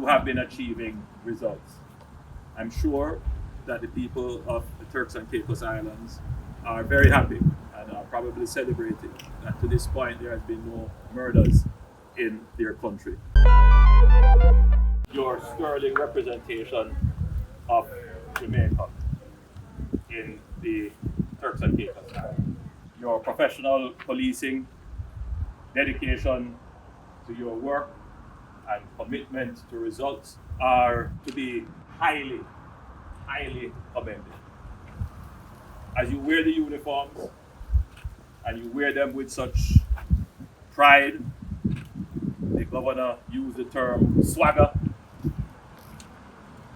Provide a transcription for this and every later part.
you have been achieving results. I'm sure that the people of the Turks and Caicos Islands are very happy and are probably celebrating that to this point there has been no murders in their country. Your sterling representation of Jamaica in the Turks and Caicos Islands. Your professional policing, dedication to your work, and commitment to results are to be highly commended. As you wear the uniforms and you wear them with such pride, the governor used the term swagger,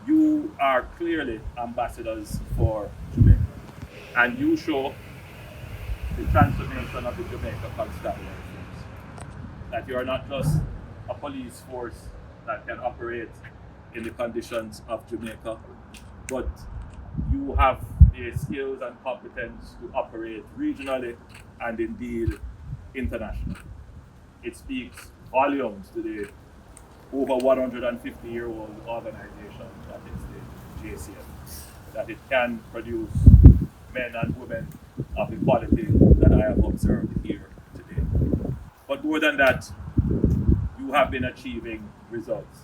you are clearly ambassadors for Jamaica. And you show the transformation of the Jamaica Constabulary Force. That you are not just a police force that can operate in the conditions of Jamaica, but you have the skills and competence to operate regionally and indeed internationally. It speaks volumes to the over 150-year-old organization that is the JCF, that it can produce men and women of the quality that I have observed here today. But more than that, you have been achieving results.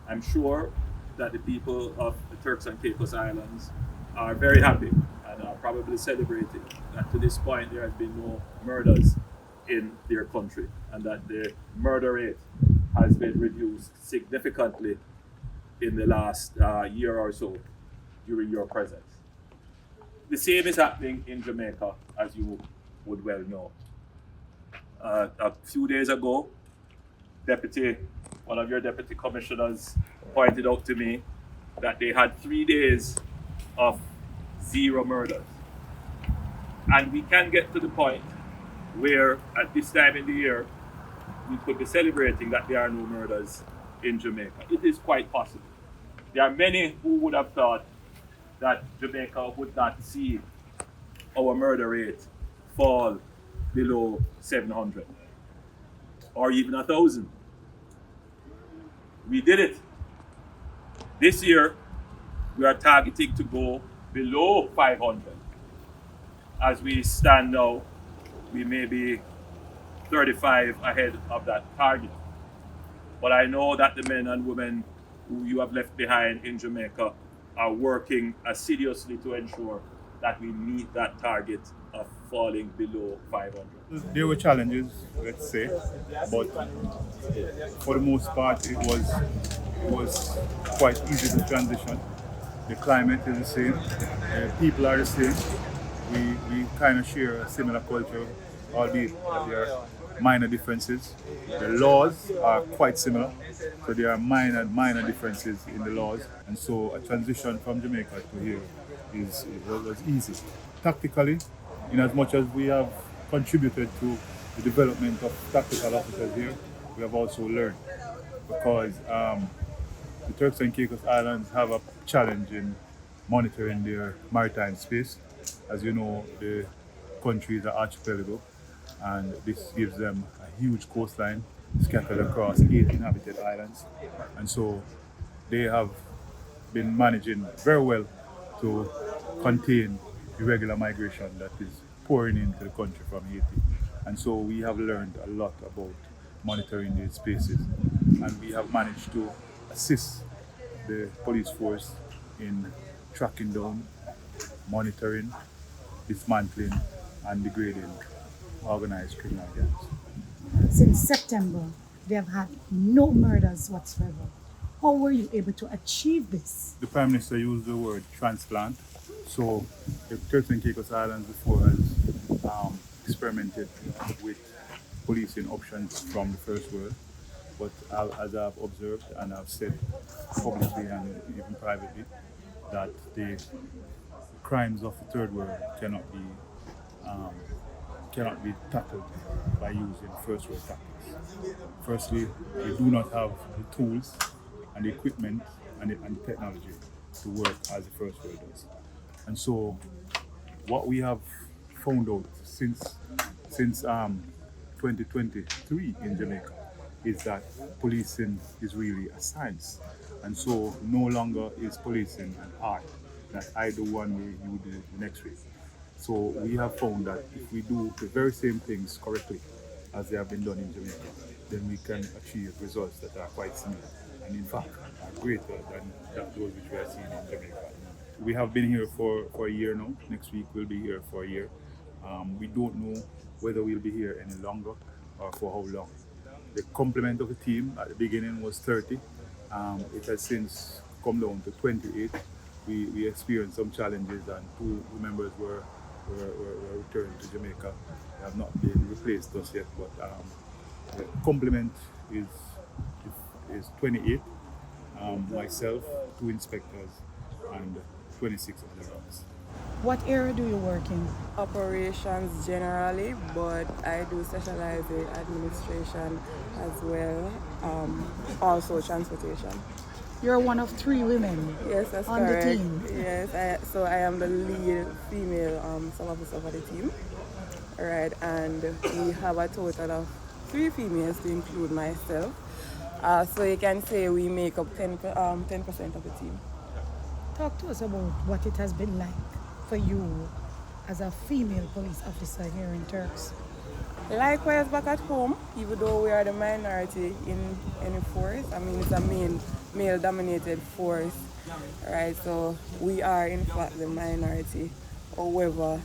I'm sure that the people of the Turks and Caicos Islands are very happy and are probably celebrating that to this point there has been no murders in their country and that the murder rate has been reduced significantly in the last year or so during your presence. The same is happening in Jamaica, as you would well know. A few days ago, one of your deputy commissioners pointed out to me that they had 3 days of 0 murders. And we can get to the point where at this time in the year, we could be celebrating that there are no murders in Jamaica. It is quite possible. There are many who would have thought that Jamaica would not see our murder rate fall below 700 or even 1,000. We did it. This year, we are targeting to go below 500. As we stand now, we may be 35 ahead of that target. But I know that the men and women who you have left behind in Jamaica are working assiduously to ensure that we meet that target of falling below 500. There were challenges, let's say, but for the most part it was quite easy to transition. The climate is the same, the people are the same. We kind of share a similar culture, albeit that there are minor differences. The laws are quite similar, so there are minor differences in the laws, and so a transition from Jamaica to here was easy. Tactically, in as much as we have contributed to the development of tactical officers here, we have also learned, because the Turks and Caicos Islands have a challenge in monitoring their maritime space. As you know, the country is an archipelago, and this gives them a huge coastline scattered across 8 inhabited islands. And so they have been managing very well to contain irregular migration that is pouring into the country from Haiti. And so we have learned a lot about monitoring these spaces, and we have managed to assist the police force in tracking down, monitoring, dismantling and degrading organized criminal gangs. Since September, they have had no murders whatsoever. How were you able to achieve this? The Prime Minister used the word transplant. So the Turks and Caicos Islands before has experimented with policing options from the First World. But as I've observed and I've said publicly and even privately, that the crimes of the Third World cannot be tackled by using First World tactics. Firstly, we do not have the tools and the equipment and the technology to work as the First World does. And so what we have found out since 2023 in Jamaica is that policing is really a science. And so no longer is policing an art that I do one way, you do the next way. So we have found that if we do the very same things correctly as they have been done in Jamaica, then we can achieve results that are quite similar and in fact are greater than those which we are seeing in Jamaica. We have been here for a year now. Next week we'll be here for a year. We don't know whether we'll be here any longer or for how long. The complement of the team at the beginning was 30. It has since come down to 28. We experienced some challenges and two members were returned to Jamaica. They have not been replaced us yet, but the complement is 28. Myself, two inspectors, and 26 other dogs. What area do you work in? Operations generally, but I do specialize in administration as well, also transportation. You're one of 3 women Yes, that's on correct. the team. Yes, so I am the lead female sub officer for the team, right? And we have a total of 3 females to include myself. So you can say we make up 10% of the team. Talk to us about what it has been like for you as a female police officer here in Turks. Likewise, back at home, even though we are the minority in any force, I mean, it's a male-dominated force, right? So we are, in fact, the minority. However,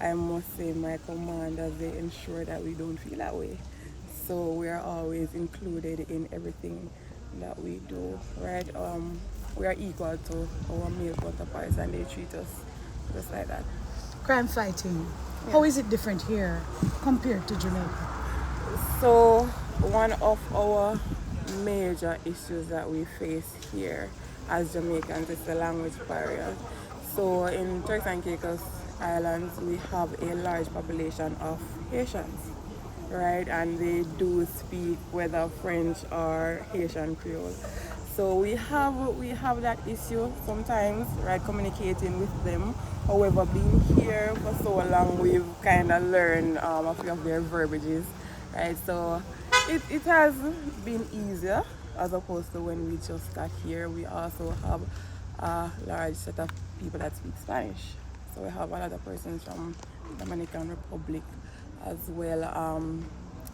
I must say my commanders, they ensure that we don't feel that way. So we are always included in everything that we do, right? We are equal to our male counterparts and they treat us just like that. Crime fighting, how is it different here compared to Jamaica? So one of our major issues that we face here as Jamaicans is the language barrier. So in Turks and Caicos Islands, we have a large population of Haitians, right? And they do speak whether French or Haitian Creole. So we have that issue sometimes, right, communicating with them. However, being here for so long, we've kind of learned a few of their verbiages, right? So it has been easier as opposed to when we just got here. We also have a large set of people that speak Spanish. So we have a lot of persons from Dominican Republic as well.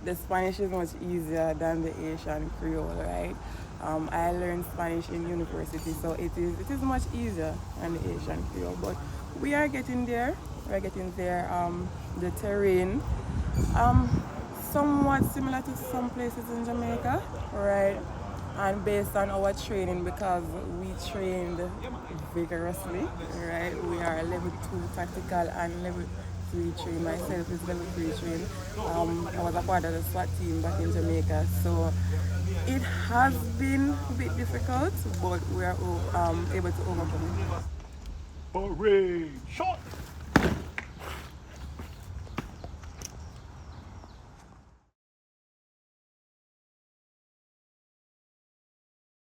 The Spanish is much easier than the Asian Creole, right? I learned Spanish in university, so it is much easier than the Asian Creole. But we are getting there. We're getting there. The terrain, somewhat similar to some places in Jamaica, right? And based on our training, because we trained vigorously, right? We are level 2 tactical and level 3 trained. Myself is level 3 trained. I was a part of the SWAT team back in Jamaica, so it has been a bit difficult, but we are able to overcome it. Parade! Shot!